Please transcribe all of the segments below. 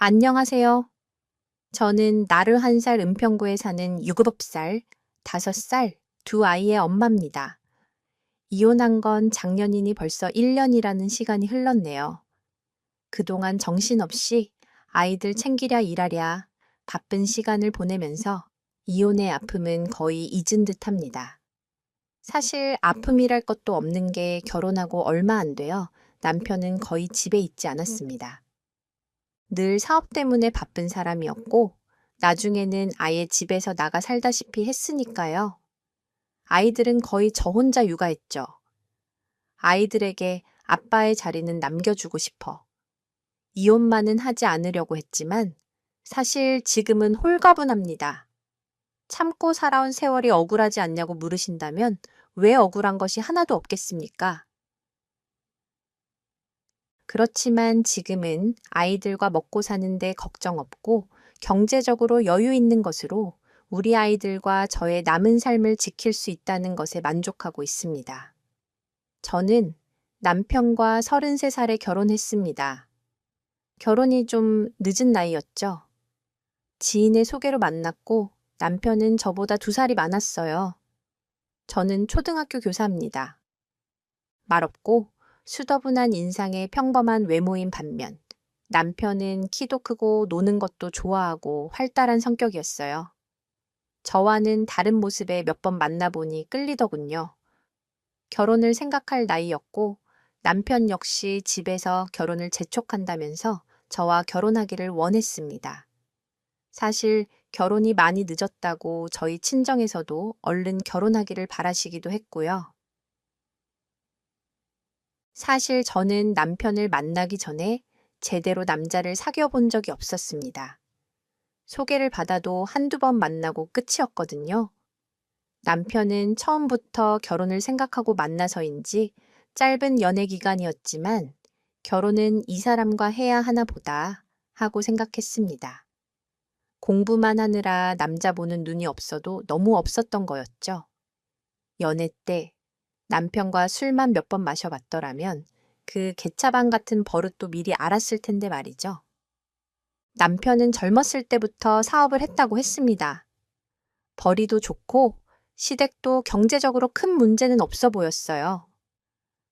안녕하세요. 저는 나르 1살 은평구에 사는 유급살, 5살, 두 아이의 엄마입니다. 이혼한 건 작년이니 벌써 1년이라는 시간이 흘렀네요. 그동안 정신없이 아이들 챙기랴 일하랴 바쁜 시간을 보내면서 이혼의 아픔은 거의 잊은 듯 합니다. 사실 아픔이랄 것도 없는 게 결혼하고 얼마 안 돼요. 남편은 거의 집에 있지 않았습니다. 늘 사업 때문에 바쁜 사람이었고, 나중에는 아예 집에서 나가 살다시피 했으니까요. 아이들은 거의 저 혼자 육아했죠. 아이들에게 아빠의 자리는 남겨주고 싶어. 이혼만은 하지 않으려고 했지만, 사실 지금은 홀가분합니다. 참고 살아온 세월이 억울하지 않냐고 물으신다면, 왜 억울한 것이 하나도 없겠습니까? 그렇지만 지금은 아이들과 먹고 사는데 걱정 없고 경제적으로 여유 있는 것으로 우리 아이들과 저의 남은 삶을 지킬 수 있다는 것에 만족하고 있습니다. 저는 남편과 33살에 결혼했습니다. 결혼이 좀 늦은 나이였죠. 지인의 소개로 만났고 남편은 저보다 2살이 많았어요. 저는 초등학교 교사입니다. 말없고 수더분한 인상의 평범한 외모인 반면 남편은 키도 크고 노는 것도 좋아하고 활달한 성격이었어요. 저와는 다른 모습에 몇 번 만나보니 끌리더군요. 결혼을 생각할 나이였고 남편 역시 집에서 결혼을 재촉한다면서 저와 결혼하기를 원했습니다. 사실 결혼이 많이 늦었다고 저희 친정에서도 얼른 결혼하기를 바라시기도 했고요. 사실 저는 남편을 만나기 전에 제대로 남자를 사귀어 본 적이 없었습니다. 소개를 받아도 한두 번 만나고 끝이었거든요. 남편은 처음부터 결혼을 생각하고 만나서인지 짧은 연애 기간이었지만 결혼은 이 사람과 해야 하나 보다 하고 생각했습니다. 공부만 하느라 남자 보는 눈이 없어도 너무 없었던 거였죠. 연애 때 남편과 술만 몇 번 마셔봤더라면 그 개차반 같은 버릇도 미리 알았을 텐데 말이죠. 남편은 젊었을 때부터 사업을 했다고 했습니다. 벌이도 좋고 시댁도 경제적으로 큰 문제는 없어 보였어요.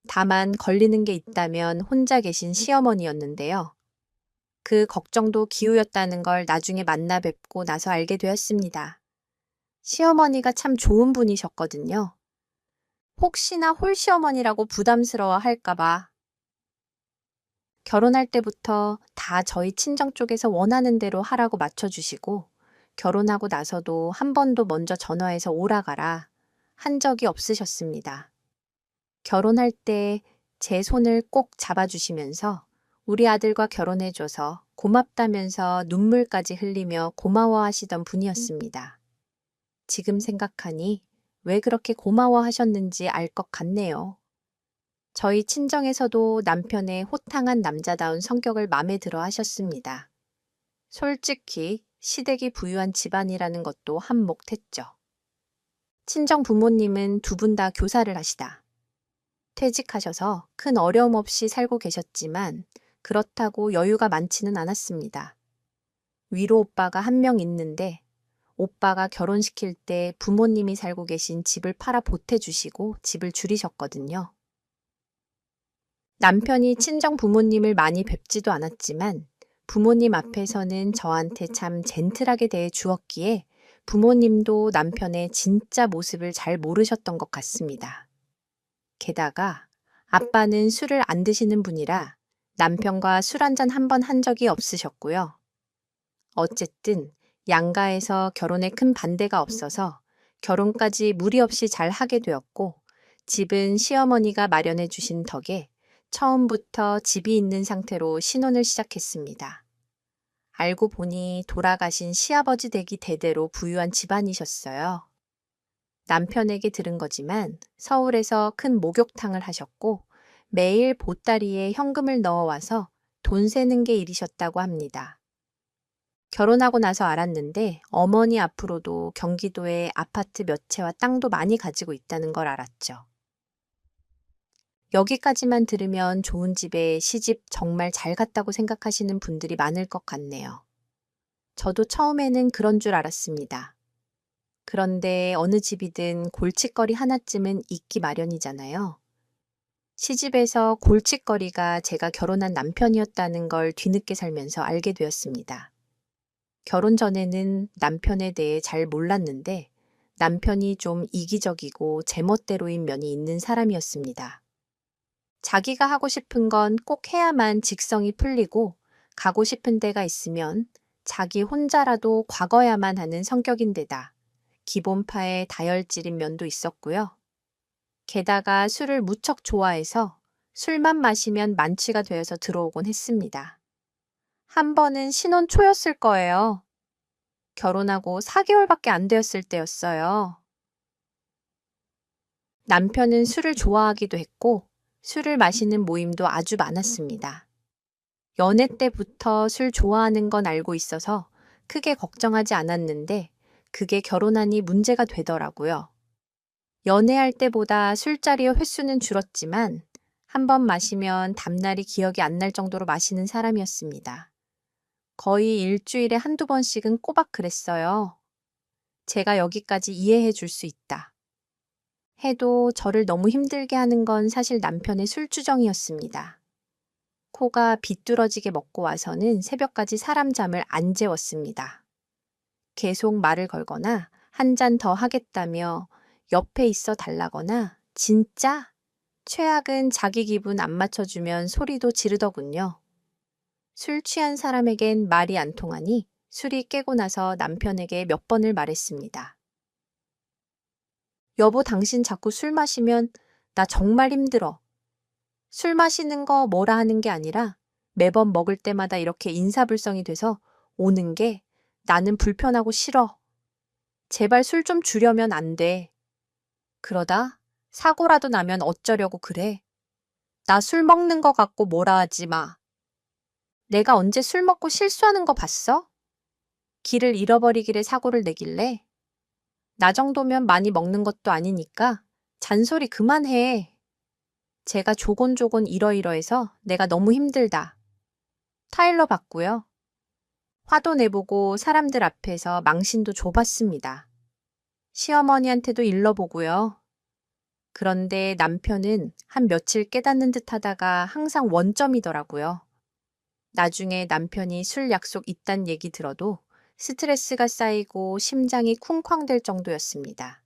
다만 걸리는 게 있다면 혼자 계신 시어머니였는데요. 그 걱정도 기우였다는 걸 나중에 만나 뵙고 나서 알게 되었습니다. 시어머니가 참 좋은 분이셨거든요. 혹시나 홀시어머니라고 부담스러워 할까봐 결혼할 때부터 다 저희 친정 쪽에서 원하는 대로 하라고 맞춰주시고 결혼하고 나서도 한 번도 먼저 전화해서 오라 가라 한 적이 없으셨습니다. 결혼할 때 제 손을 꼭 잡아주시면서 우리 아들과 결혼해줘서 고맙다면서 눈물까지 흘리며 고마워하시던 분이었습니다. 지금 생각하니 왜 그렇게 고마워하셨는지 알 것 같네요. 저희 친정에서도 남편의 호탕한 남자다운 성격을 마음에 들어 하셨습니다. 솔직히 시댁이 부유한 집안이라는 것도 한몫했죠. 친정 부모님은 두 분 다 교사를 하시다. 퇴직하셔서 큰 어려움 없이 살고 계셨지만 그렇다고 여유가 많지는 않았습니다. 위로 오빠가 한 명 있는데 오빠가 결혼시킬 때 부모님이 살고 계신 집을 팔아 보태주시고 집을 줄이셨거든요. 남편이 친정 부모님을 많이 뵙지도 않았지만 부모님 앞에서는 저한테 참 젠틀하게 대해 주었기에 부모님도 남편의 진짜 모습을 잘 모르셨던 것 같습니다. 게다가 아빠는 술을 안 드시는 분이라 남편과 술 한잔 한 번 한 적이 없으셨고요. 어쨌든 양가에서 결혼에 큰 반대가 없어서 결혼까지 무리 없이 잘 하게 되었고 집은 시어머니가 마련해 주신 덕에 처음부터 집이 있는 상태로 신혼을 시작했습니다. 알고 보니 돌아가신 시아버지 댁이 대대로 부유한 집안이셨어요. 남편에게 들은 거지만 서울에서 큰 목욕탕을 하셨고 매일 보따리에 현금을 넣어와서 돈 세는 게 일이셨다고 합니다. 결혼하고 나서 알았는데 어머니 앞으로도 경기도에 아파트 몇 채와 땅도 많이 가지고 있다는 걸 알았죠. 여기까지만 들으면 좋은 집에 시집 정말 잘 갔다고 생각하시는 분들이 많을 것 같네요. 저도 처음에는 그런 줄 알았습니다. 그런데 어느 집이든 골칫거리 하나쯤은 있기 마련이잖아요. 시집에서 골칫거리가 제가 결혼한 남편이었다는 걸 뒤늦게 살면서 알게 되었습니다. 결혼 전에는 남편에 대해 잘 몰랐는데 남편이 좀 이기적이고 제멋대로인 면이 있는 사람이었습니다. 자기가 하고 싶은 건 꼭 해야만 직성이 풀리고 가고 싶은 데가 있으면 자기 혼자라도 과거야만 하는 성격인데다 기본파의 다혈질인 면도 있었고요. 게다가 술을 무척 좋아해서 술만 마시면 만취가 되어서 들어오곤 했습니다. 한 번은 신혼 초였을 거예요. 결혼하고 4개월밖에 안 되었을 때였어요. 남편은 술을 좋아하기도 했고 술을 마시는 모임도 아주 많았습니다. 연애 때부터 술 좋아하는 건 알고 있어서 크게 걱정하지 않았는데 그게 결혼하니 문제가 되더라고요. 연애할 때보다 술자리의 횟수는 줄었지만 한 번 마시면 다음날이 기억이 안 날 정도로 마시는 사람이었습니다. 거의 일주일에 한두 번씩은 꼬박 그랬어요. 제가 여기까지 이해해 줄 수 있다. 해도 저를 너무 힘들게 하는 건 사실 남편의 술주정이었습니다. 코가 비뚤어지게 먹고 와서는 새벽까지 사람 잠을 안 재웠습니다. 계속 말을 걸거나 한 잔 더 하겠다며 옆에 있어 달라거나 진짜? 최악은 자기 기분 안 맞춰주면 소리도 지르더군요. 술 취한 사람에겐 말이 안 통하니 술이 깨고 나서 남편에게 몇 번을 말했습니다. 여보, 당신 자꾸 술 마시면 나 정말 힘들어. 술 마시는 거 뭐라 하는 게 아니라 매번 먹을 때마다 이렇게 인사불성이 돼서 오는 게 나는 불편하고 싫어. 제발 술 좀 줄여면 안 돼. 그러다 사고라도 나면 어쩌려고 그래. 나 술 먹는 거 갖고 뭐라 하지 마. 내가 언제 술 먹고 실수하는 거 봤어? 길을 잃어버리길래 사고를 내길래? 나 정도면 많이 먹는 것도 아니니까 잔소리 그만해. 제가 조곤조곤 이러이러해서 내가 너무 힘들다. 타일러 받고요. 화도 내보고 사람들 앞에서 망신도 줘봤습니다. 시어머니한테도 일러보고요. 그런데 남편은 한 며칠 깨닫는 듯 하다가 항상 원점이더라고요. 나중에 남편이 술 약속 있단 얘기 들어도 스트레스가 쌓이고 심장이 쿵쾅댈 정도였습니다.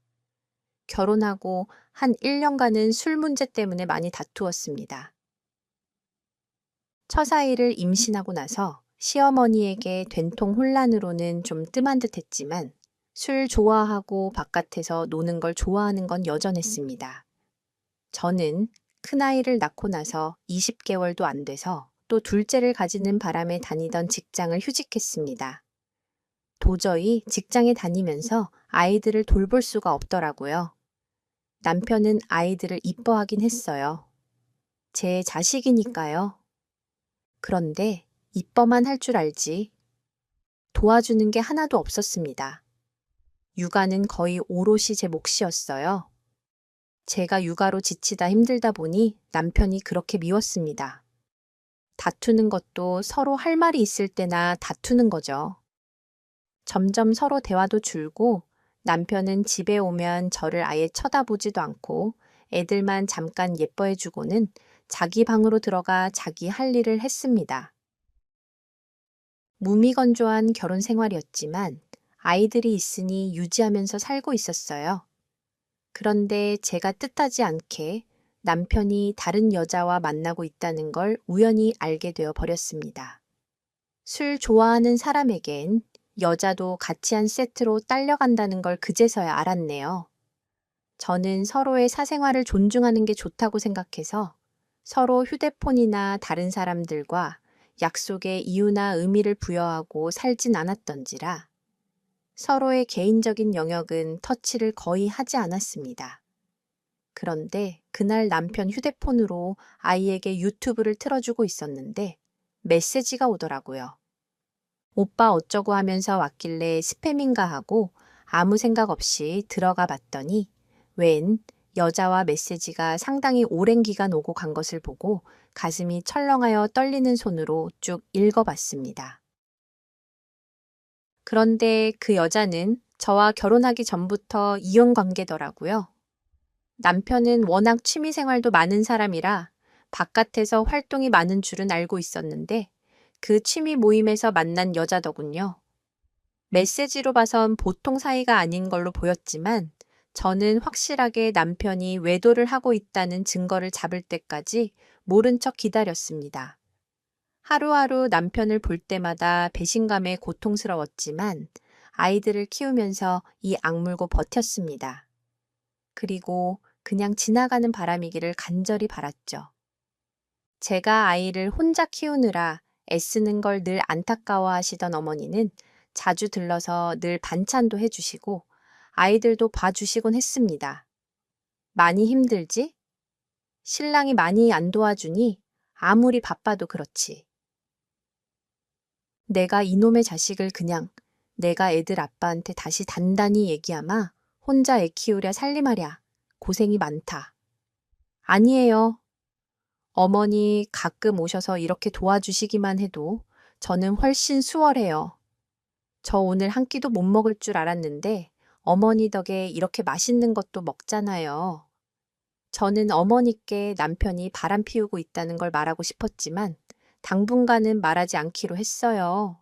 결혼하고 한 1년간은 술 문제 때문에 많이 다투었습니다. 처사이를 임신하고 나서 시어머니에게 된통 혼란으로는 좀 뜸한 듯 했지만 술 좋아하고 바깥에서 노는 걸 좋아하는 건 여전했습니다. 저는 큰아이를 낳고 나서 20개월도 안 돼서 또 둘째를 가지는 바람에 다니던 직장을 휴직했습니다. 도저히 직장에 다니면서 아이들을 돌볼 수가 없더라고요. 남편은 아이들을 이뻐하긴 했어요. 제 자식이니까요. 그런데 이뻐만 할 줄 알지 도와주는 게 하나도 없었습니다. 육아는 거의 오롯이 제 몫이었어요. 제가 육아로 지치다 힘들다 보니 남편이 그렇게 미웠습니다. 다투는 것도 서로 할 말이 있을 때나 다투는 거죠. 점점 서로 대화도 줄고 남편은 집에 오면 저를 아예 쳐다보지도 않고 애들만 잠깐 예뻐해주고는 자기 방으로 들어가 자기 할 일을 했습니다. 무미건조한 결혼 생활이었지만 아이들이 있으니 유지하면서 살고 있었어요. 그런데 제가 뜻하지 않게 남편이 다른 여자와 만나고 있다는 걸 우연히 알게 되어 버렸습니다. 술 좋아하는 사람에겐 여자도 같이 한 세트로 딸려간다는 걸 그제서야 알았네요. 저는 서로의 사생활을 존중하는 게 좋다고 생각해서 서로 휴대폰이나 다른 사람들과 약속에 이유나 의미를 부여하고 살진 않았던지라 서로의 개인적인 영역은 터치를 거의 하지 않았습니다. 그런데 그날 남편 휴대폰으로 아이에게 유튜브를 틀어주고 있었는데 메시지가 오더라고요. 오빠 어쩌고 하면서 왔길래 스팸인가 하고 아무 생각 없이 들어가 봤더니 웬 여자와 메시지가 상당히 오랜 기간 오고 간 것을 보고 가슴이 철렁하여 떨리는 손으로 쭉 읽어봤습니다. 그런데 그 여자는 저와 결혼하기 전부터 이혼 관계더라고요. 남편은 워낙 취미 생활도 많은 사람이라 바깥에서 활동이 많은 줄은 알고 있었는데 그 취미 모임에서 만난 여자더군요. 메시지로 봐선 보통 사이가 아닌 걸로 보였지만 저는 확실하게 남편이 외도를 하고 있다는 증거를 잡을 때까지 모른 척 기다렸습니다. 하루하루 남편을 볼 때마다 배신감에 고통스러웠지만 아이들을 키우면서 이 악물고 버텼습니다. 그리고 그냥 지나가는 바람이기를 간절히 바랐죠. 제가 아이를 혼자 키우느라 애쓰는 걸 늘 안타까워하시던 어머니는 자주 들러서 늘 반찬도 해주시고 아이들도 봐주시곤 했습니다. 많이 힘들지? 신랑이 많이 안 도와주니 아무리 바빠도 그렇지. 내가 이놈의 자식을 그냥 내가 애들 아빠한테 다시 단단히 얘기하마 혼자 애 키우랴 살림하랴 고생이 많다. 아니에요. 어머니 가끔 오셔서 이렇게 도와주시기만 해도 저는 훨씬 수월해요. 저 오늘 한 끼도 못 먹을 줄 알았는데 어머니 덕에 이렇게 맛있는 것도 먹잖아요. 저는 어머니께 남편이 바람 피우고 있다는 걸 말하고 싶었지만 당분간은 말하지 않기로 했어요.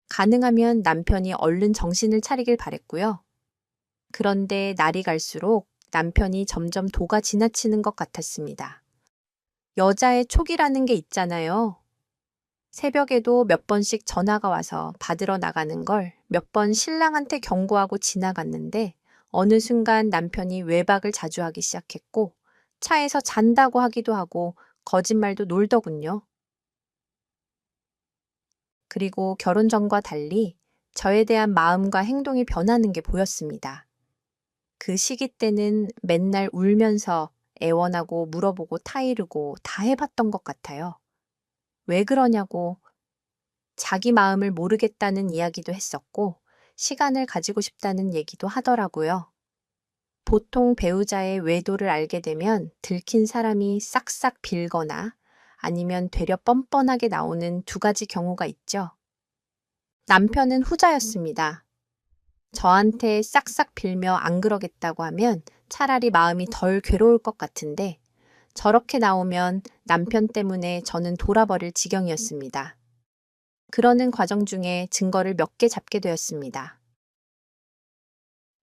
가능하면 남편이 얼른 정신을 차리길 바랬고요. 그런데 날이 갈수록 남편이 점점 도가 지나치는 것 같았습니다. 여자의 촉이라는 게 있잖아요. 새벽에도 몇 번씩 전화가 와서 받으러 나가는 걸 몇 번 신랑한테 경고하고 지나갔는데 어느 순간 남편이 외박을 자주 하기 시작했고 차에서 잔다고 하기도 하고 거짓말도 놀더군요. 그리고 결혼 전과 달리 저에 대한 마음과 행동이 변하는 게 보였습니다. 그 시기 때는 맨날 울면서 애원하고 물어보고 타이르고 다 해봤던 것 같아요. 왜 그러냐고 자기 마음을 모르겠다는 이야기도 했었고 시간을 가지고 싶다는 얘기도 하더라고요. 보통 배우자의 외도를 알게 되면 들킨 사람이 싹싹 빌거나 아니면 되려 뻔뻔하게 나오는 두 가지 경우가 있죠. 남편은 후자였습니다. 저한테 싹싹 빌며 안 그러겠다고 하면 차라리 마음이 덜 괴로울 것 같은데 저렇게 나오면 남편 때문에 저는 돌아버릴 지경이었습니다. 그러는 과정 중에 증거를 몇 개 잡게 되었습니다.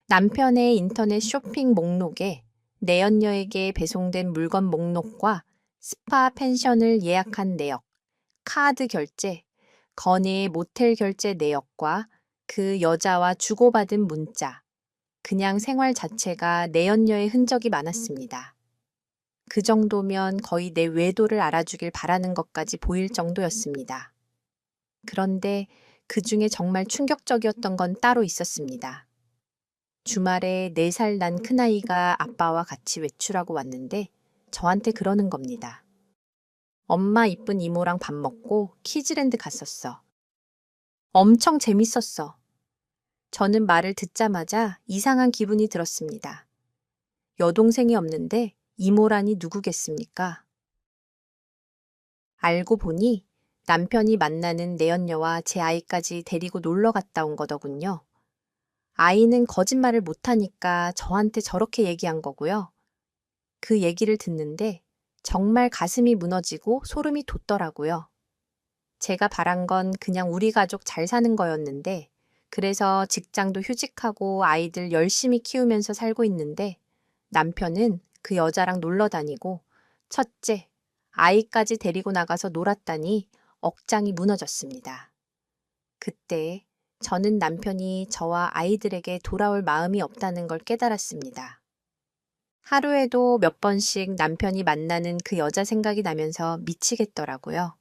남편의 인터넷 쇼핑 목록에 내연녀에게 배송된 물건 목록과 스파 펜션을 예약한 내역, 카드 결제, 거래의 모텔 결제 내역과 그 여자와 주고받은 문자, 그냥 생활 자체가 내연녀의 흔적이 많았습니다. 그 정도면 거의 내 외도를 알아주길 바라는 것까지 보일 정도였습니다. 그런데 그 중에 정말 충격적이었던 건 따로 있었습니다. 주말에 4살 난 큰아이가 아빠와 같이 외출하고 왔는데 저한테 그러는 겁니다. 엄마 이쁜 이모랑 밥 먹고 키즈랜드 갔었어. 엄청 재밌었어. 저는 말을 듣자마자 이상한 기분이 들었습니다. 여동생이 없는데 이모라니 누구겠습니까? 알고 보니 남편이 만나는 내연녀와 제 아이까지 데리고 놀러 갔다 온 거더군요. 아이는 거짓말을 못하니까 저한테 저렇게 얘기한 거고요. 그 얘기를 듣는데 정말 가슴이 무너지고 소름이 돋더라고요. 제가 바란 건 그냥 우리 가족 잘 사는 거였는데 그래서 직장도 휴직하고 아이들 열심히 키우면서 살고 있는데 남편은 그 여자랑 놀러 다니고 첫째, 아이까지 데리고 나가서 놀았다니 억장이 무너졌습니다. 그때 저는 남편이 저와 아이들에게 돌아올 마음이 없다는 걸 깨달았습니다. 하루에도 몇 번씩 남편이 만나는 그 여자 생각이 나면서 미치겠더라고요.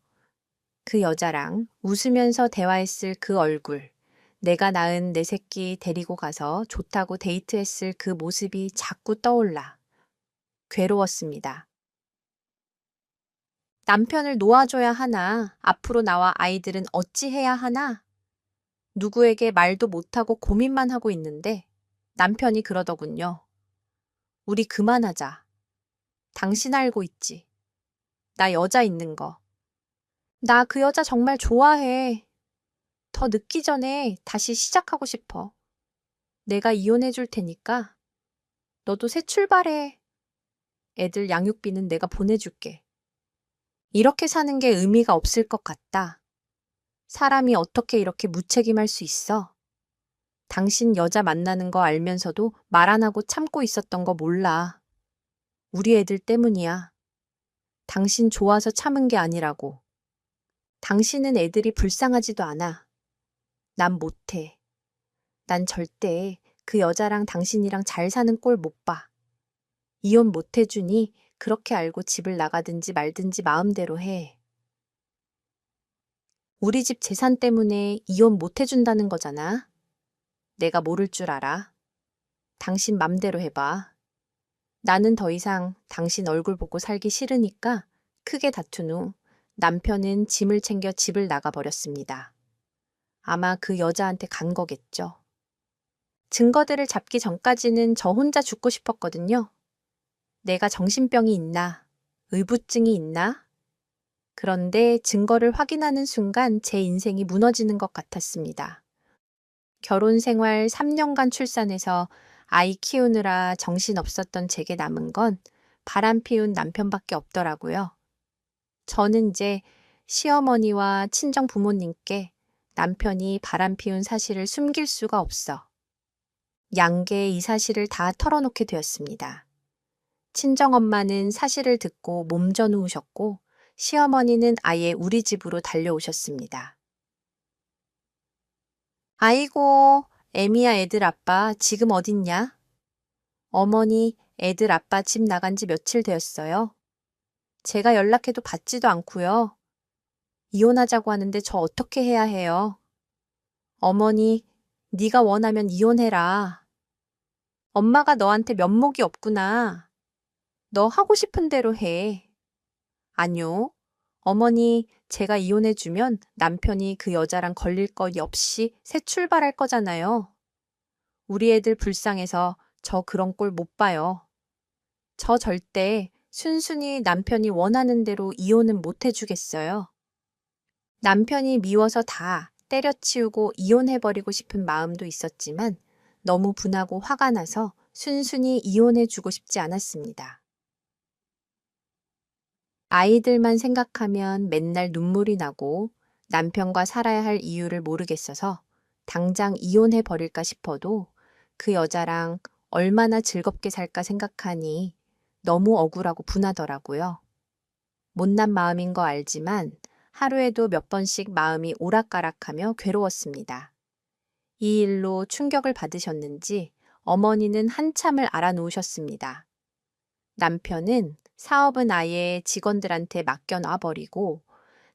그 여자랑 웃으면서 대화했을 그 얼굴, 내가 낳은 내 새끼 데리고 가서 좋다고 데이트했을 그 모습이 자꾸 떠올라. 괴로웠습니다. 남편을 놓아줘야 하나? 앞으로 나와 아이들은 어찌해야 하나? 누구에게 말도 못하고 고민만 하고 있는데 남편이 그러더군요. 우리 그만하자. 당신 알고 있지. 나 여자 있는 거. 나 그 여자 정말 좋아해. 더 늦기 전에 다시 시작하고 싶어. 내가 이혼해 줄 테니까 너도 새 출발해. 애들 양육비는 내가 보내줄게. 이렇게 사는 게 의미가 없을 것 같다. 사람이 어떻게 이렇게 무책임할 수 있어? 당신 여자 만나는 거 알면서도 말 안 하고 참고 있었던 거 몰라. 우리 애들 때문이야. 당신 좋아서 참은 게 아니라고. 당신은 애들이 불쌍하지도 않아. 난 못해. 난 절대 그 여자랑 당신이랑 잘 사는 꼴 못 봐. 이혼 못 해주니 그렇게 알고 집을 나가든지 말든지 마음대로 해. 우리 집 재산 때문에 이혼 못 해준다는 거잖아. 내가 모를 줄 알아. 당신 맘대로 해봐. 나는 더 이상 당신 얼굴 보고 살기 싫으니까 크게 다툰 후 남편은 짐을 챙겨 집을 나가버렸습니다. 아마 그 여자한테 간 거겠죠. 증거들을 잡기 전까지는 저 혼자 죽고 싶었거든요. 내가 정신병이 있나? 의부증이 있나? 그런데 증거를 확인하는 순간 제 인생이 무너지는 것 같았습니다. 결혼 생활 3년간 출산해서 아이 키우느라 정신없었던 제게 남은 건 바람 피운 남편밖에 없더라고요. 저는 이제 시어머니와 친정 부모님께 남편이 바람 피운 사실을 숨길 수가 없어 양계 이 사실을 다 털어놓게 되었습니다. 친정엄마는 사실을 듣고 몸져 누우셨고 시어머니는 아예 우리 집으로 달려오셨습니다. 아이고, 애미야 애들 아빠 지금 어딨냐? 어머니, 애들 아빠 집 나간 지 며칠 되었어요. 제가 연락해도 받지도 않고요. 이혼하자고 하는데 저 어떻게 해야 해요? 어머니, 네가 원하면 이혼해라. 엄마가 너한테 면목이 없구나. 너 하고 싶은 대로 해. 아니요. 어머니, 제가 이혼해주면 남편이 그 여자랑 걸릴 것 없이 새 출발할 거잖아요. 우리 애들 불쌍해서 저 그런 꼴 못 봐요. 저 절대 순순히 남편이 원하는 대로 이혼은 못 해주겠어요. 남편이 미워서 다 때려치우고 이혼해버리고 싶은 마음도 있었지만 너무 분하고 화가 나서 순순히 이혼해주고 싶지 않았습니다. 아이들만 생각하면 맨날 눈물이 나고 남편과 살아야 할 이유를 모르겠어서 당장 이혼해버릴까 싶어도 그 여자랑 얼마나 즐겁게 살까 생각하니 너무 억울하고 분하더라고요. 못난 마음인 거 알지만 하루에도 몇 번씩 마음이 오락가락하며 괴로웠습니다. 이 일로 충격을 받으셨는지 어머니는 한참을 알아놓으셨습니다. 남편은 사업은 아예 직원들한테 맡겨놔버리고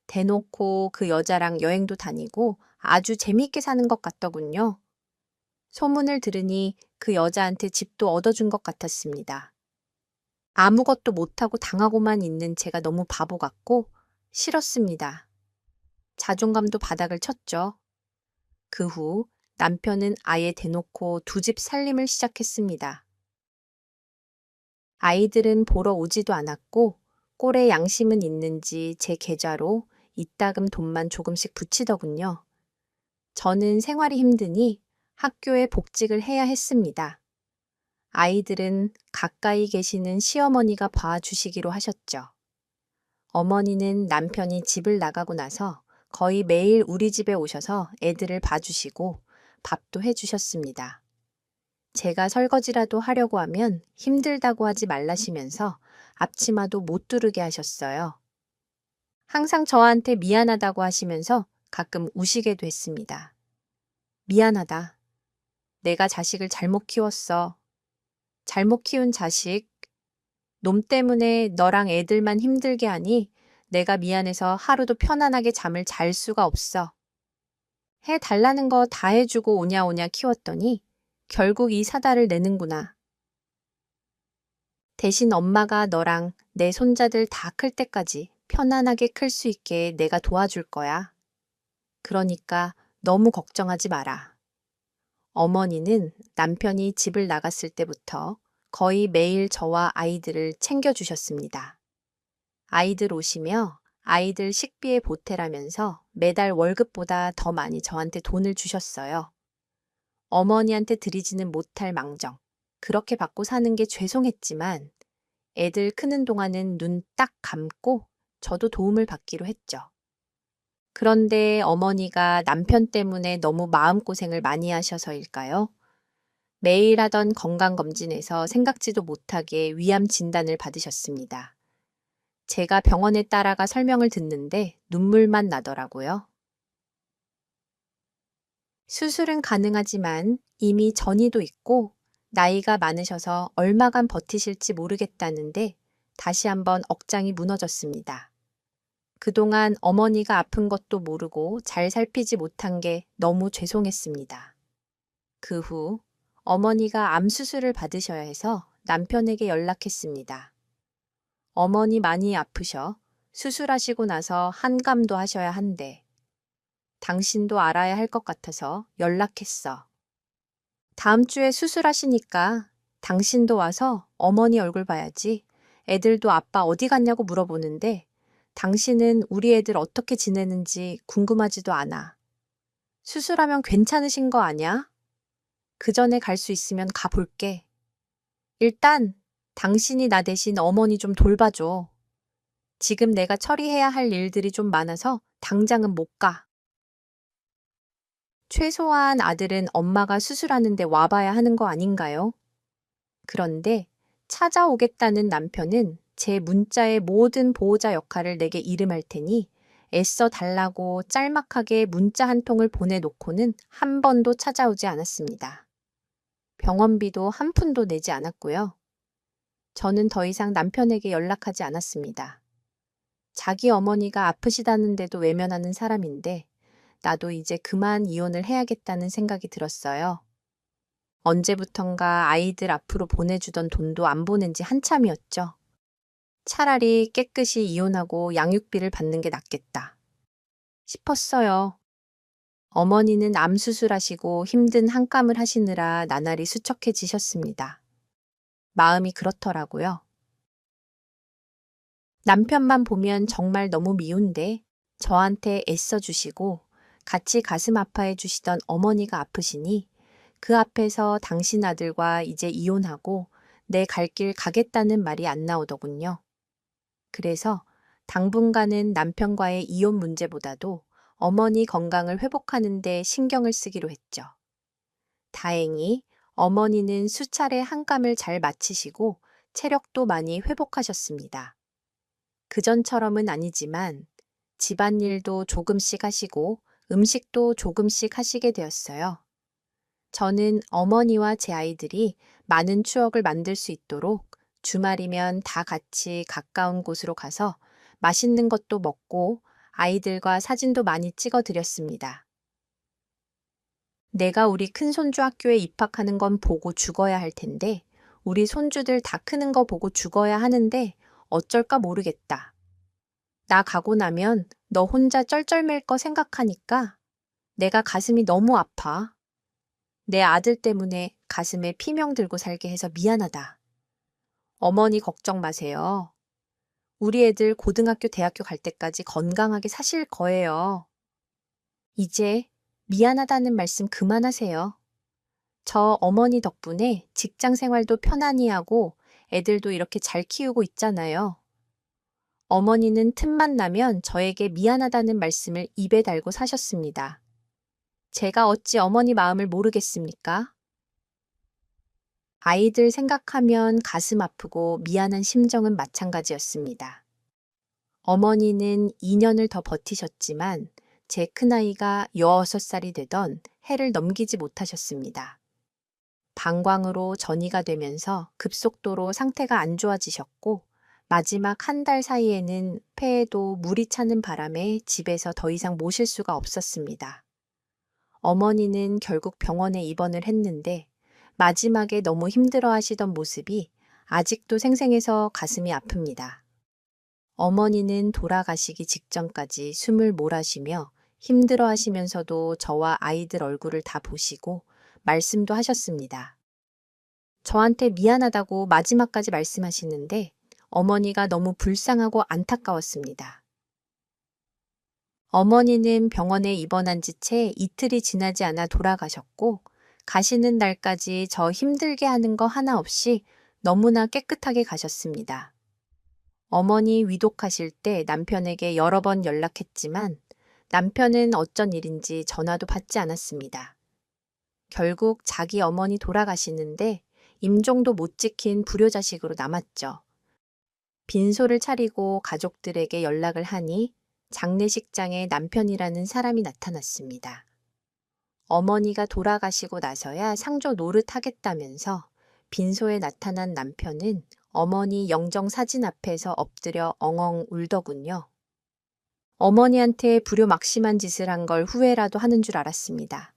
대놓고 그 여자랑 여행도 다니고 아주 재밌게 사는 것 같더군요. 소문을 들으니 그 여자한테 집도 얻어준 것 같았습니다. 아무것도 못하고 당하고만 있는 제가 너무 바보 같고 싫었습니다. 자존감도 바닥을 쳤죠. 그 후 남편은 아예 대놓고 두 집 살림을 시작했습니다. 아이들은 보러 오지도 않았고 꼴에 양심은 있는지 제 계좌로 이따금 돈만 조금씩 붙이더군요. 저는 생활이 힘드니 학교에 복직을 해야 했습니다. 아이들은 가까이 계시는 시어머니가 봐주시기로 하셨죠. 어머니는 남편이 집을 나가고 나서 거의 매일 우리 집에 오셔서 애들을 봐주시고 밥도 해주셨습니다. 제가 설거지라도 하려고 하면 힘들다고 하지 말라시면서 앞치마도 못 두르게 하셨어요. 항상 저한테 미안하다고 하시면서 가끔 우시게도 했습니다. 미안하다. 내가 자식을 잘못 키웠어. 잘못 키운 자식. 놈 때문에 너랑 애들만 힘들게 하니 내가 미안해서 하루도 편안하게 잠을 잘 수가 없어. 해달라는 거 다 해주고 오냐오냐 키웠더니 결국 이 사달을 내는구나. 대신 엄마가 너랑 내 손자들 다 클 때까지 편안하게 클 수 있게 내가 도와줄 거야. 그러니까 너무 걱정하지 마라. 어머니는 남편이 집을 나갔을 때부터 거의 매일 저와 아이들을 챙겨주셨습니다. 아이들 오시며 아이들 식비에 보태라면서 매달 월급보다 더 많이 저한테 돈을 주셨어요. 어머니한테 드리지는 못할 망정. 그렇게 받고 사는 게 죄송했지만 애들 크는 동안은 눈 딱 감고 저도 도움을 받기로 했죠. 그런데 어머니가 남편 때문에 너무 마음고생을 많이 하셔서일까요? 매일 하던 건강검진에서 생각지도 못하게 위암 진단을 받으셨습니다. 제가 병원에 따라가 설명을 듣는데 눈물만 나더라고요. 수술은 가능하지만 이미 전이도 있고 나이가 많으셔서 얼마간 버티실지 모르겠다는데 다시 한번 억장이 무너졌습니다. 그동안 어머니가 아픈 것도 모르고 잘 살피지 못한 게 너무 죄송했습니다. 그 후 어머니가 암 수술을 받으셔야 해서 남편에게 연락했습니다. 어머니 많이 아프셔. 수술하시고 나서 한감도 하셔야 한대. 당신도 알아야 할 것 같아서 연락했어. 다음 주에 수술하시니까 당신도 와서 어머니 얼굴 봐야지. 애들도 아빠 어디 갔냐고 물어보는데 당신은 우리 애들 어떻게 지내는지 궁금하지도 않아. 수술하면 괜찮으신 거 아냐? 그 전에 갈 수 있으면 가볼게. 일단 당신이 나 대신 어머니 좀 돌봐줘. 지금 내가 처리해야 할 일들이 좀 많아서 당장은 못 가. 최소한 아들은 엄마가 수술하는데 와봐야 하는 거 아닌가요? 그런데 찾아오겠다는 남편은 제 문자의 모든 보호자 역할을 내게 이름할 테니 애써 달라고 짤막하게 문자 한 통을 보내놓고는 한 번도 찾아오지 않았습니다. 병원비도 한 푼도 내지 않았고요. 저는 더 이상 남편에게 연락하지 않았습니다. 자기 어머니가 아프시다는데도 외면하는 사람인데 나도 이제 그만 이혼을 해야겠다는 생각이 들었어요. 언제부턴가 아이들 앞으로 보내주던 돈도 안 보낸 지 한참이었죠. 차라리 깨끗이 이혼하고 양육비를 받는 게 낫겠다 싶었어요. 어머니는 암 수술하시고 힘든 한감을 하시느라 나날이 수척해지셨습니다. 마음이 그렇더라고요. 남편만 보면 정말 너무 미운데 저한테 애써주시고 같이 가슴 아파해 주시던 어머니가 아프시니 그 앞에서 당신 아들과 이제 이혼하고 내 갈 길 가겠다는 말이 안 나오더군요. 그래서 당분간은 남편과의 이혼 문제보다도 어머니 건강을 회복하는 데 신경을 쓰기로 했죠. 다행히 어머니는 수차례 한감을 잘 마치시고 체력도 많이 회복하셨습니다. 그전처럼은 아니지만 집안일도 조금씩 하시고 음식도 조금씩 하시게 되었어요. 저는 어머니와 제 아이들이 많은 추억을 만들 수 있도록 주말이면 다 같이 가까운 곳으로 가서 맛있는 것도 먹고 아이들과 사진도 많이 찍어 드렸습니다. 내가 우리 큰손주 학교에 입학하는 건 보고 죽어야 할 텐데 우리 손주들 다 크는 거 보고 죽어야 하는데 어쩔까 모르겠다. 나 가고 나면 너 혼자 쩔쩔맬 거 생각하니까 내가 가슴이 너무 아파. 내 아들 때문에 가슴에 피명 들고 살게 해서 미안하다. 어머니 걱정 마세요. 우리 애들 고등학교, 대학교 갈 때까지 건강하게 사실 거예요. 이제 미안하다는 말씀 그만하세요. 저 어머니 덕분에 직장 생활도 편안히 하고 애들도 이렇게 잘 키우고 있잖아요. 어머니는 틈만 나면 저에게 미안하다는 말씀을 입에 달고 사셨습니다. 제가 어찌 어머니 마음을 모르겠습니까? 아이들 생각하면 가슴 아프고 미안한 심정은 마찬가지였습니다. 어머니는 2년을 더 버티셨지만 제 큰아이가 16살이 되던 해를 넘기지 못하셨습니다. 방광으로 전이가 되면서 급속도로 상태가 안 좋아지셨고 마지막 한 달 사이에는 폐에도 물이 차는 바람에 집에서 더 이상 모실 수가 없었습니다. 어머니는 결국 병원에 입원을 했는데 마지막에 너무 힘들어 하시던 모습이 아직도 생생해서 가슴이 아픕니다. 어머니는 돌아가시기 직전까지 숨을 몰아쉬며 힘들어 하시면서도 저와 아이들 얼굴을 다 보시고 말씀도 하셨습니다. 저한테 미안하다고 마지막까지 말씀하시는데 어머니가 너무 불쌍하고 안타까웠습니다. 어머니는 병원에 입원한 지 채 이틀이 지나지 않아 돌아가셨고 가시는 날까지 저 힘들게 하는 거 하나 없이 너무나 깨끗하게 가셨습니다. 어머니 위독하실 때 남편에게 여러 번 연락했지만 남편은 어쩐 일인지 전화도 받지 않았습니다. 결국 자기 어머니 돌아가시는데 임종도 못 지킨 불효자식으로 남았죠. 빈소를 차리고 가족들에게 연락을 하니 장례식장에 남편이라는 사람이 나타났습니다. 어머니가 돌아가시고 나서야 상조 노릇하겠다면서 빈소에 나타난 남편은 어머니 영정 사진 앞에서 엎드려 엉엉 울더군요. 어머니한테 불효막심한 짓을 한 걸 후회라도 하는 줄 알았습니다.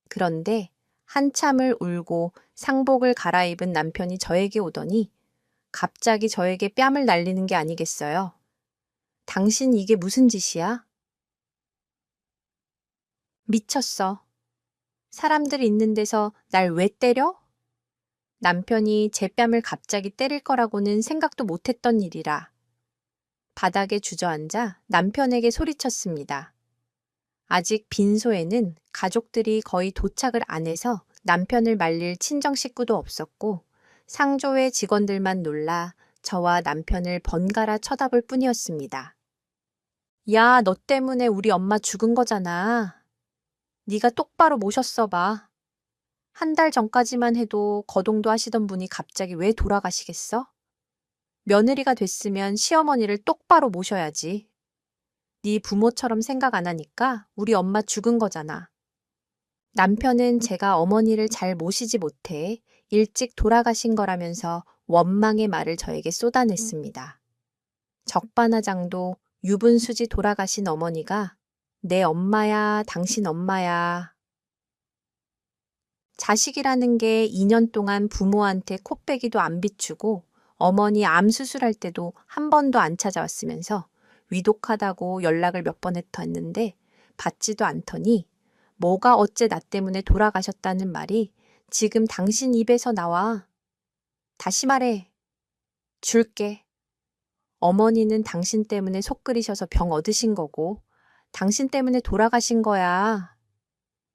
그런데 한참을 울고 상복을 갈아입은 남편이 저에게 오더니 갑자기 저에게 뺨을 날리는 게 아니겠어요? 당신 이게 무슨 짓이야? 미쳤어. 사람들 있는 데서 날 왜 때려? 남편이 제 뺨을 갑자기 때릴 거라고는 생각도 못했던 일이라. 바닥에 주저앉아 남편에게 소리쳤습니다. 아직 빈소에는 가족들이 거의 도착을 안 해서 남편을 말릴 친정 식구도 없었고 상조의 직원들만 놀라 저와 남편을 번갈아 쳐다볼 뿐이었습니다. 야, 너 때문에 우리 엄마 죽은 거잖아. 네가 똑바로 모셨어 봐. 한 달 전까지만 해도 거동도 하시던 분이 갑자기 왜 돌아가시겠어? 며느리가 됐으면 시어머니를 똑바로 모셔야지. 네 부모처럼 생각 안 하니까 우리 엄마 죽은 거잖아. 남편은 제가 어머니를 잘 모시지 못해 일찍 돌아가신 거라면서 원망의 말을 저에게 쏟아냈습니다. 적반하장도 유분수지 돌아가신 어머니가 내 엄마야, 당신 엄마야. 자식이라는 게 2년 동안 부모한테 코빼기도 안 비추고 어머니 암 수술할 때도 한 번도 안 찾아왔으면서 위독하다고 연락을 몇 번 했었는데 받지도 않더니 뭐가 어째 나 때문에 돌아가셨다는 말이 지금 당신 입에서 나와. 다시 말해. 줄게. 어머니는 당신 때문에 속 끓이셔서 병 얻으신 거고 당신 때문에 돌아가신 거야.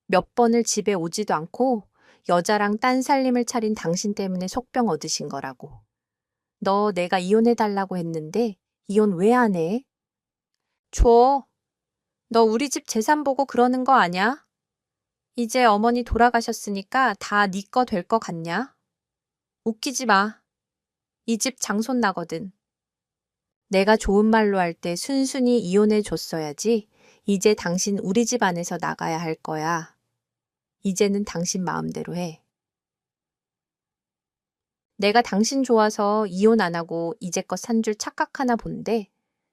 몇 번을 집에 오지도 않고 여자랑 딴 살림을 차린 당신 때문에 속병 얻으신 거라고. 너 내가 이혼해달라고 했는데 이혼 왜 안 해? 줘. 너 우리 집 재산 보고 그러는 거 아냐? 이제 어머니 돌아가셨으니까 다 네 거 될 거 같냐? 웃기지 마. 이 집 장손 나거든. 내가 좋은 말로 할 때 순순히 이혼해 줬어야지. 이제 당신 우리 집 안에서 나가야 할 거야. 이제는 당신 마음대로 해. 내가 당신 좋아서 이혼 안 하고 이제껏 산 줄 착각하나 본데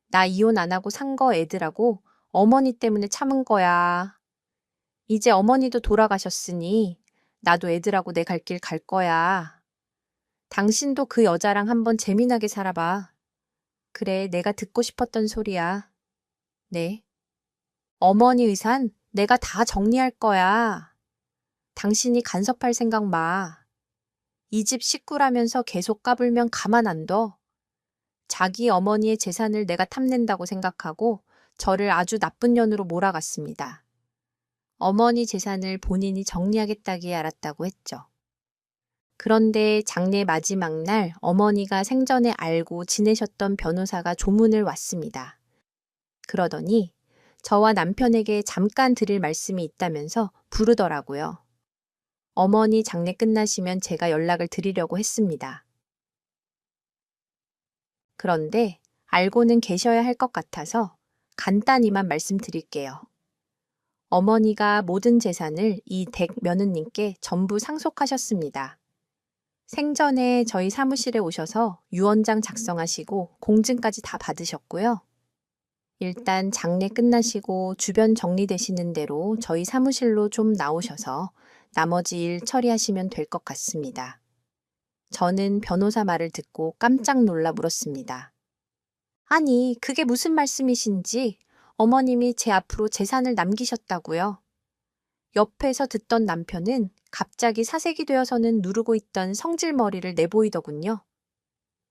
나 이혼 안 하고 산 거 애들하고 어머니 때문에 참은 거야. 이제 어머니도 돌아가셨으니 나도 애들하고 내 갈 길 갈 거야. 당신도 그 여자랑 한번 재미나게 살아봐. 그래, 내가 듣고 싶었던 소리야. 네. 어머니 의산 내가 다 정리할 거야. 당신이 간섭할 생각 마. 이 집 식구라면서 계속 까불면 가만 안 둬. 자기 어머니의 재산을 내가 탐낸다고 생각하고 저를 아주 나쁜 년으로 몰아갔습니다. 어머니 재산을 본인이 정리하겠다기에 알았다고 했죠. 그런데 장례 마지막 날 어머니가 생전에 알고 지내셨던 변호사가 조문을 왔습니다. 그러더니 저와 남편에게 잠깐 드릴 말씀이 있다면서 부르더라고요. 어머니 장례 끝나시면 제가 연락을 드리려고 했습니다. 그런데 알고는 계셔야 할 것 같아서 간단히만 말씀드릴게요. 어머니가 모든 재산을 이 댁 며느님께 전부 상속하셨습니다. 생전에 저희 사무실에 오셔서 유언장 작성하시고 공증까지 다 받으셨고요. 일단 장례 끝나시고 주변 정리되시는 대로 저희 사무실로 좀 나오셔서 나머지 일 처리하시면 될 것 같습니다. 저는 변호사 말을 듣고 깜짝 놀라 물었습니다. 아니, 그게 무슨 말씀이신지 어머님이 제 앞으로 재산을 남기셨다고요. 옆에서 듣던 남편은 갑자기 사색이 되어서는 누르고 있던 성질머리를 내보이더군요.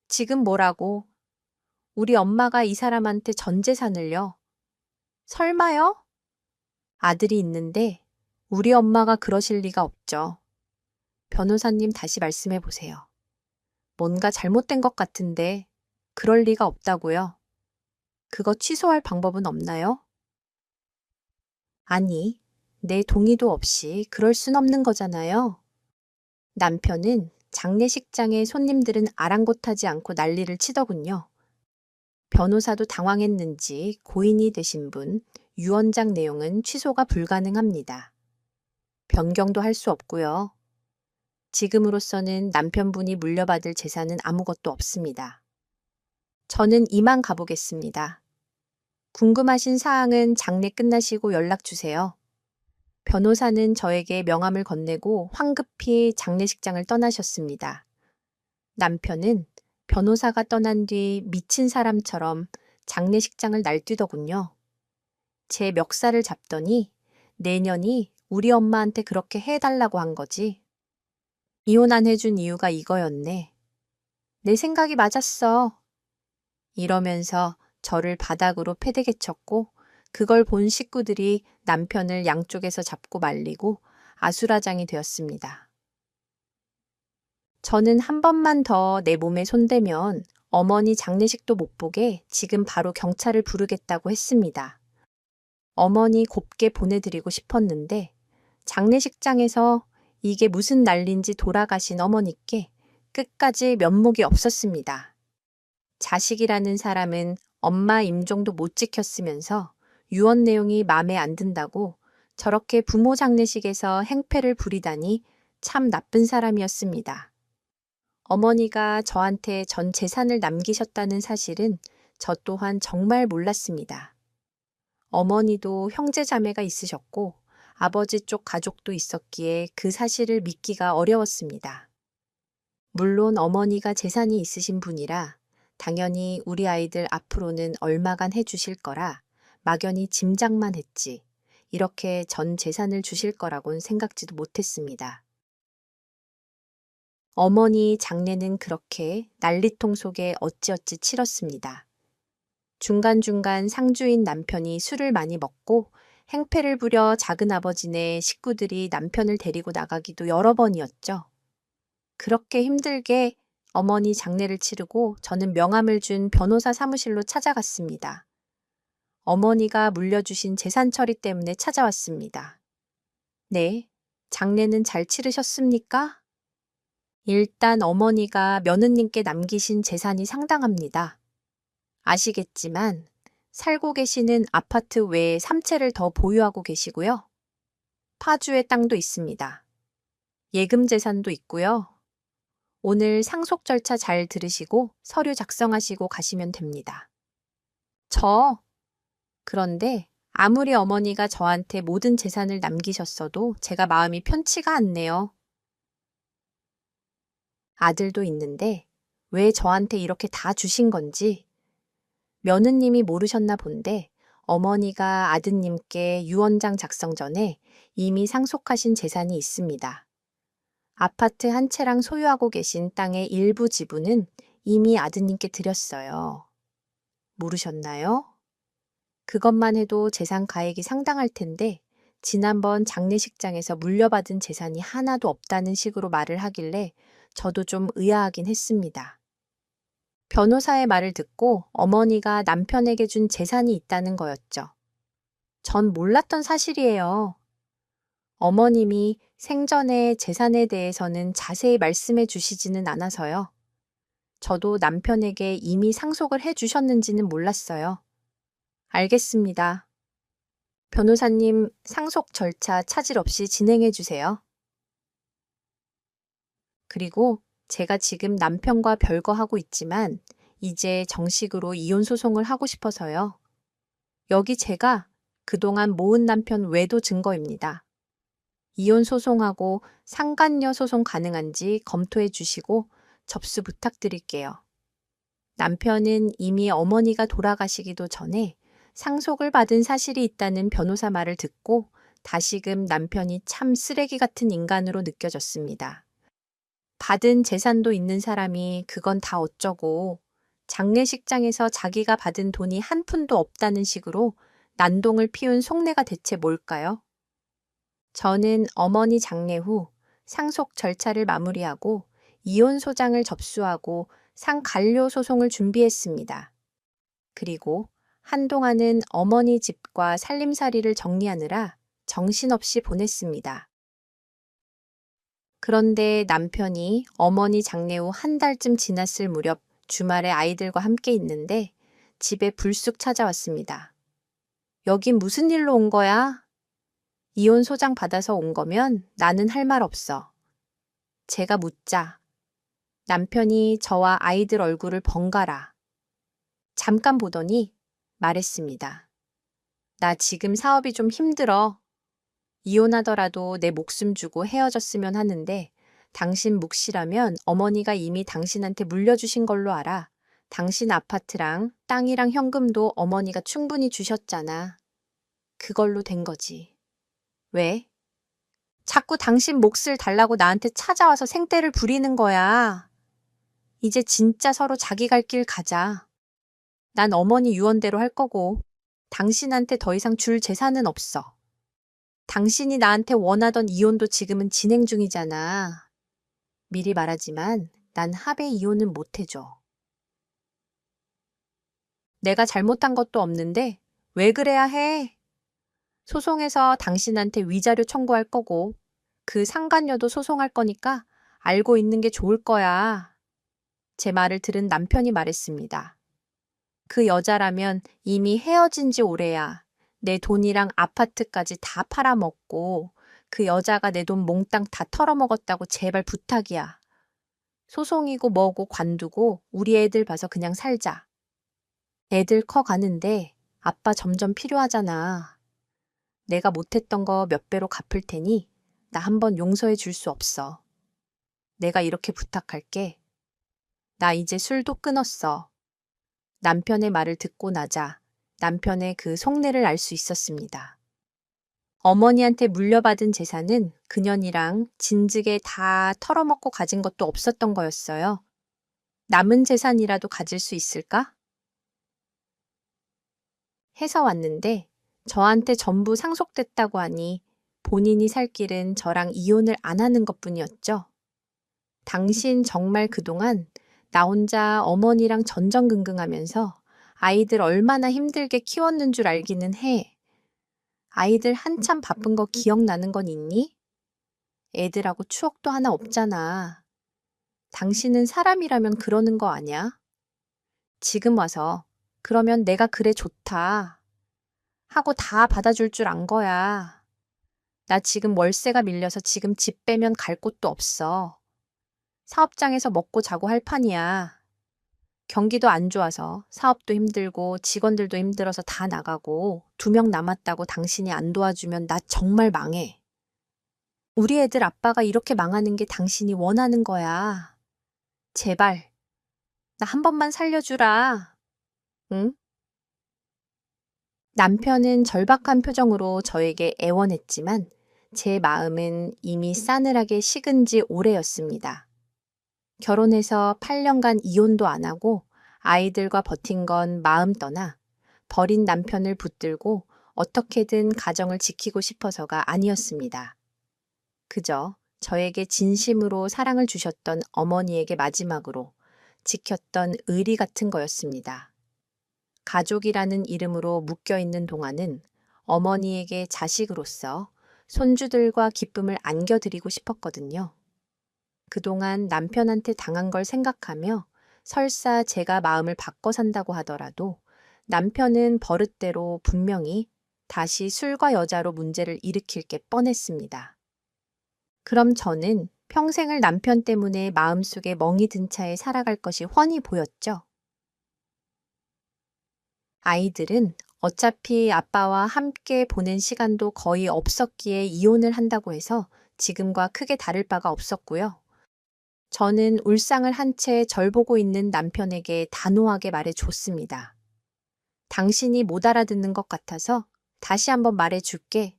지금 뭐라고? 우리 엄마가 이 사람한테 전 재산을요? 설마요? 아들이 있는데 우리 엄마가 그러실 리가 없죠. 변호사님 다시 말씀해 보세요. 뭔가 잘못된 것 같은데 그럴 리가 없다고요. 그거 취소할 방법은 없나요? 아니, 내 동의도 없이 그럴 순 없는 거잖아요. 남편은 장례식장에 손님들은 아랑곳하지 않고 난리를 치더군요. 변호사도 당황했는지 고인이 되신 분, 유언장 내용은 취소가 불가능합니다. 변경도 할 수 없고요. 지금으로서는 남편분이 물려받을 재산은 아무것도 없습니다. 저는 이만 가보겠습니다. 궁금하신 사항은 장례 끝나시고 연락 주세요. 변호사는 저에게 명함을 건네고 황급히 장례식장을 떠나셨습니다. 남편은 변호사가 떠난 뒤 미친 사람처럼 장례식장을 날뛰더군요. 제 멱살을 잡더니 내년이 우리 엄마한테 그렇게 해달라고 한 거지. 이혼 안 해준 이유가 이거였네. 내 생각이 맞았어. 이러면서 저를 바닥으로 패대게 쳤고 그걸 본 식구들이 남편을 양쪽에서 잡고 말리고 아수라장이 되었습니다. 저는 한 번만 더 내 몸에 손대면 어머니 장례식도 못 보게 지금 바로 경찰을 부르겠다고 했습니다. 어머니 곱게 보내드리고 싶었는데 장례식장에서 이게 무슨 난리인지 돌아가신 어머니께 끝까지 면목이 없었습니다. 자식이라는 사람은 엄마 임종도 못 지켰으면서 유언 내용이 마음에 안 든다고 저렇게 부모 장례식에서 행패를 부리다니 참 나쁜 사람이었습니다. 어머니가 저한테 전 재산을 남기셨다는 사실은 저 또한 정말 몰랐습니다. 어머니도 형제 자매가 있으셨고 아버지 쪽 가족도 있었기에 그 사실을 믿기가 어려웠습니다. 물론 어머니가 재산이 있으신 분이라 당연히 우리 아이들 앞으로는 얼마간 해주실 거라 막연히 짐작만 했지 이렇게 전 재산을 주실 거라곤 생각지도 못했습니다. 어머니 장례는 그렇게 난리통 속에 어찌어찌 치렀습니다. 중간중간 상주인 남편이 술을 많이 먹고 행패를 부려 작은아버지네 식구들이 남편을 데리고 나가기도 여러 번이었죠. 그렇게 힘들게 어머니 장례를 치르고 저는 명함을 준 변호사 사무실로 찾아갔습니다. 어머니가 물려주신 재산 처리 때문에 찾아왔습니다. 네, 장례는 잘 치르셨습니까? 일단 어머니가 며느님께 남기신 재산이 상당합니다. 아시겠지만 살고 계시는 아파트 외에 3채를 더 보유하고 계시고요. 파주에 땅도 있습니다. 예금 재산도 있고요. 오늘 상속 절차 잘 들으시고 서류 작성하시고 가시면 됩니다. 그런데 아무리 어머니가 저한테 모든 재산을 남기셨어도 제가 마음이 편치가 않네요. 아들도 있는데 왜 저한테 이렇게 다 주신 건지 며느님이 모르셨나 본데 어머니가 아드님께 유언장 작성 전에 이미 상속하신 재산이 있습니다. 아파트 한 채랑 소유하고 계신 땅의 일부 지분은 이미 아드님께 드렸어요. 모르셨나요? 그것만 해도 재산 가액이 상당할 텐데 지난번 장례식장에서 물려받은 재산이 하나도 없다는 식으로 말을 하길래 저도 좀 의아하긴 했습니다. 변호사의 말을 듣고 어머니가 남편에게 준 재산이 있다는 거였죠. 전 몰랐던 사실이에요. 어머님이 생전에 재산에 대해서는 자세히 말씀해 주시지는 않아서요. 저도 남편에게 이미 상속을 해 주셨는지는 몰랐어요. 알겠습니다. 변호사님, 상속 절차 차질 없이 진행해 주세요. 그리고 제가 지금 남편과 별거하고 있지만 이제 정식으로 이혼 소송을 하고 싶어서요. 여기 제가 그동안 모은 남편 외도 증거입니다. 이혼 소송하고 상간녀 소송 가능한지 검토해 주시고 접수 부탁드릴게요. 남편은 이미 어머니가 돌아가시기도 전에 상속을 받은 사실이 있다는 변호사 말을 듣고 다시금 남편이 참 쓰레기 같은 인간으로 느껴졌습니다. 받은 재산도 있는 사람이 그건 다 어쩌고 장례식장에서 자기가 받은 돈이 한 푼도 없다는 식으로 난동을 피운 속내가 대체 뭘까요? 저는 어머니 장례 후 상속 절차를 마무리하고 이혼 소장을 접수하고 상간료 소송을 준비했습니다. 그리고 한동안은 어머니 집과 살림살이를 정리하느라 정신없이 보냈습니다. 그런데 남편이 어머니 장례 후 한 달쯤 지났을 무렵 주말에 아이들과 함께 있는데 집에 불쑥 찾아왔습니다. 여긴 무슨 일로 온 거야? 이혼 소장 받아서 온 거면 나는 할 말 없어. 제가 묻자 남편이 저와 아이들 얼굴을 번갈아 잠깐 보더니 말했습니다. 나 지금 사업이 좀 힘들어. 이혼하더라도 내 목숨 주고 헤어졌으면 하는데 당신 묵시라면 어머니가 이미 당신한테 물려주신 걸로 알아. 당신 아파트랑 땅이랑 현금도 어머니가 충분히 주셨잖아. 그걸로 된 거지. 왜? 자꾸 당신 몫을 달라고 나한테 찾아와서 생떼를 부리는 거야. 이제 진짜 서로 자기 갈 길 가자. 난 어머니 유언대로 할 거고 당신한테 더 이상 줄 재산은 없어. 당신이 나한테 원하던 이혼도 지금은 진행 중이잖아. 미리 말하지만 난 합의 이혼은 못 해줘. 내가 잘못한 것도 없는데 왜 그래야 해? 소송에서 당신한테 위자료 청구할 거고 그 상간료도 소송할 거니까 알고 있는 게 좋을 거야. 제 말을 들은 남편이 말했습니다. 그 여자라면 이미 헤어진 지 오래야. 내 돈이랑 아파트까지 다 팔아먹고 그 여자가 내 돈 몽땅 다 털어먹었다고 제발 부탁이야. 소송이고 뭐고 관두고 우리 애들 봐서 그냥 살자. 애들 커가는데 아빠 점점 필요하잖아. 내가 못했던 거 몇 배로 갚을 테니 나 한번 용서해 줄 수 없어. 내가 이렇게 부탁할게. 나 이제 술도 끊었어. 남편의 말을 듣고 나자 남편의 그 속내를 알 수 있었습니다. 어머니한테 물려받은 재산은 그년이랑 진즉에 다 털어먹고 가진 것도 없었던 거였어요. 남은 재산이라도 가질 수 있을까? 해서 왔는데 저한테 전부 상속됐다고 하니 본인이 살 길은 저랑 이혼을 안 하는 것뿐이었죠. 당신 정말 그동안 나 혼자 어머니랑 전전긍긍하면서 아이들 얼마나 힘들게 키웠는 줄 알기는 해. 아이들 한참 바쁜 거 기억나는 건 있니? 애들하고 추억도 하나 없잖아. 당신은 사람이라면 그러는 거 아냐? 지금 와서 그러면 내가 그래 좋다 하고 다 받아줄 줄 안 거야. 나 지금 월세가 밀려서 지금 집 빼면 갈 곳도 없어. 사업장에서 먹고 자고 할 판이야. 경기도 안 좋아서 사업도 힘들고 직원들도 힘들어서 다 나가고 2명 남았다고 당신이 안 도와주면 나 정말 망해. 우리 애들 아빠가 이렇게 망하는 게 당신이 원하는 거야. 제발 나 한 번만 살려주라. 응? 남편은 절박한 표정으로 저에게 애원했지만 제 마음은 이미 싸늘하게 식은 지 오래였습니다. 결혼해서 8년간 이혼도 안 하고 아이들과 버틴 건 마음 떠나 버린 남편을 붙들고 어떻게든 가정을 지키고 싶어서가 아니었습니다. 그저 저에게 진심으로 사랑을 주셨던 어머니에게 마지막으로 지켰던 의리 같은 거였습니다. 가족이라는 이름으로 묶여있는 동안은 어머니에게 자식으로서 손주들과 기쁨을 안겨드리고 싶었거든요. 그동안 남편한테 당한 걸 생각하며 설사 제가 마음을 바꿔 산다고 하더라도 남편은 버릇대로 분명히 다시 술과 여자로 문제를 일으킬 게 뻔했습니다. 그럼 저는 평생을 남편 때문에 마음속에 멍이 든 채 살아갈 것이 훤히 보였죠. 아이들은 어차피 아빠와 함께 보낸 시간도 거의 없었기에 이혼을 한다고 해서 지금과 크게 다를 바가 없었고요. 저는 울상을 한 채 절 보고 있는 남편에게 단호하게 말해줬습니다. 당신이 못 알아듣는 것 같아서 다시 한번 말해줄게.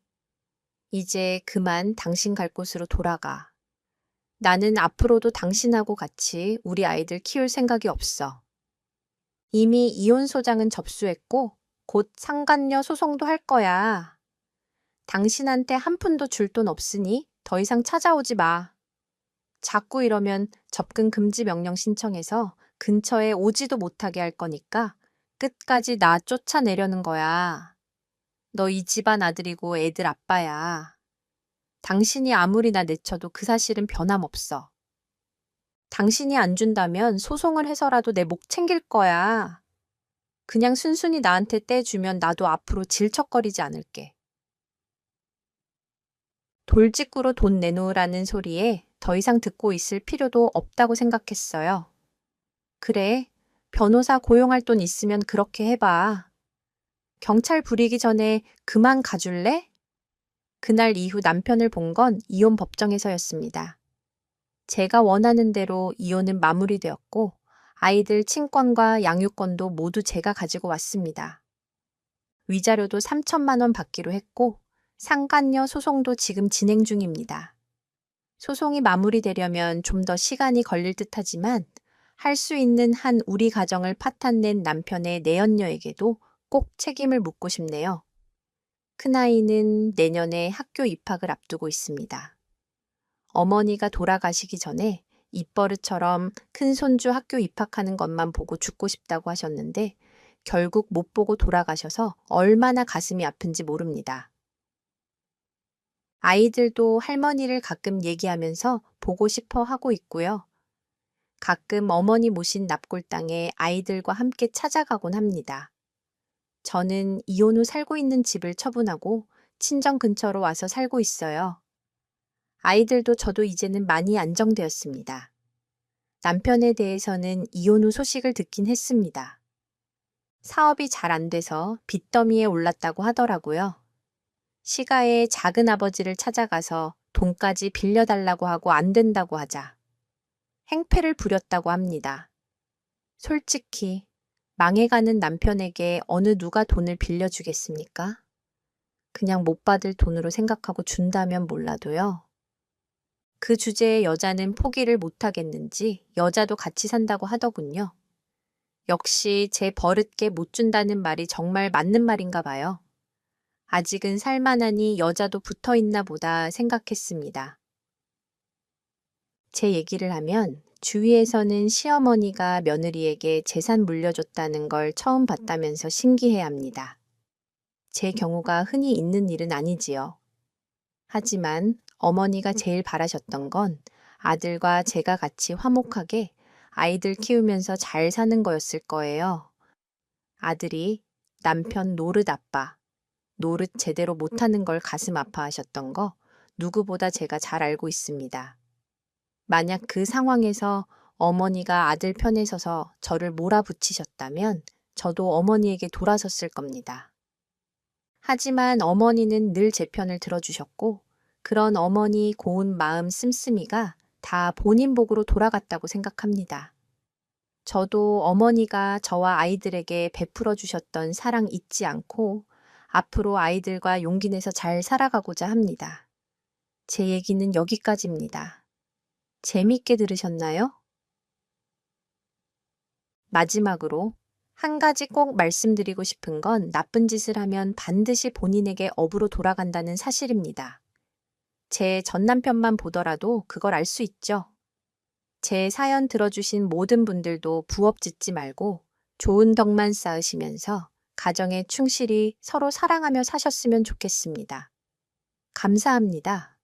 이제 그만 당신 갈 곳으로 돌아가. 나는 앞으로도 당신하고 같이 우리 아이들 키울 생각이 없어. 이미 이혼 소장은 접수했고 곧 상간녀 소송도 할 거야. 당신한테 한 푼도 줄 돈 없으니 더 이상 찾아오지 마. 자꾸 이러면 접근 금지 명령 신청해서 근처에 오지도 못하게 할 거니까 끝까지 나 쫓아내려는 거야. 너 이 집안 아들이고 애들 아빠야. 당신이 아무리 나 내쳐도 그 사실은 변함없어. 당신이 안 준다면 소송을 해서라도 내 목 챙길 거야. 그냥 순순히 나한테 떼주면 나도 앞으로 질척거리지 않을게. 돌직구로 돈 내놓으라는 소리에 더 이상 듣고 있을 필요도 없다고 생각했어요. 그래, 변호사 고용할 돈 있으면 그렇게 해봐. 경찰 부리기 전에 그만 가줄래? 그날 이후 남편을 본 건 이혼 법정에서였습니다. 제가 원하는 대로 이혼은 마무리되었고 아이들 친권과 양육권도 모두 제가 가지고 왔습니다. 위자료도 3천만 원 받기로 했고 상간녀 소송도 지금 진행 중입니다. 소송이 마무리되려면 좀 더 시간이 걸릴 듯하지만 할 수 있는 한 우리 가정을 파탄낸 남편의 내연녀에게도 꼭 책임을 묻고 싶네요. 큰아이는 내년에 학교 입학을 앞두고 있습니다. 어머니가 돌아가시기 전에 입버릇처럼 큰손주 학교 입학하는 것만 보고 죽고 싶다고 하셨는데 결국 못 보고 돌아가셔서 얼마나 가슴이 아픈지 모릅니다. 아이들도 할머니를 가끔 얘기하면서 보고 싶어 하고 있고요. 가끔 어머니 모신 납골당에 아이들과 함께 찾아가곤 합니다. 저는 이혼 후 살고 있는 집을 처분하고 친정 근처로 와서 살고 있어요. 아이들도 저도 이제는 많이 안정되었습니다. 남편에 대해서는 이혼 후 소식을 듣긴 했습니다. 사업이 잘 안 돼서 빚더미에 올랐다고 하더라고요. 시가에 작은 아버지를 찾아가서 돈까지 빌려달라고 하고 안 된다고 하자 행패를 부렸다고 합니다. 솔직히 망해가는 남편에게 어느 누가 돈을 빌려주겠습니까? 그냥 못 받을 돈으로 생각하고 준다면 몰라도요. 그 주제에 여자는 포기를 못하겠는지 여자도 같이 산다고 하더군요. 역시 제 버릇게 못 준다는 말이 정말 맞는 말인가 봐요. 아직은 살만하니 여자도 붙어 있나 보다 생각했습니다. 제 얘기를 하면 주위에서는 시어머니가 며느리에게 재산 물려줬다는 걸 처음 봤다면서 신기해합니다. 제 경우가 흔히 있는 일은 아니지요. 하지만 어머니가 제일 바라셨던 건 아들과 제가 같이 화목하게 아이들 키우면서 잘 사는 거였을 거예요. 아들이 남편 노릇 아빠, 노릇 제대로 못하는 걸 가슴 아파하셨던 거 누구보다 제가 잘 알고 있습니다. 만약 그 상황에서 어머니가 아들 편에 서서 저를 몰아붙이셨다면 저도 어머니에게 돌아섰을 겁니다. 하지만 어머니는 늘 제 편을 들어주셨고 그런 어머니 고운 마음 씀씀이가 다 본인 복으로 돌아갔다고 생각합니다. 저도 어머니가 저와 아이들에게 베풀어 주셨던 사랑 잊지 않고 앞으로 아이들과 용기 내서 잘 살아가고자 합니다. 제 얘기는 여기까지입니다. 재미있게 들으셨나요? 마지막으로 한 가지 꼭 말씀드리고 싶은 건 나쁜 짓을 하면 반드시 본인에게 업으로 돌아간다는 사실입니다. 제 전남편만 보더라도 그걸 알 수 있죠. 제 사연 들어주신 모든 분들도 부업 짓지 말고 좋은 덕만 쌓으시면서 가정에 충실히 서로 사랑하며 사셨으면 좋겠습니다. 감사합니다.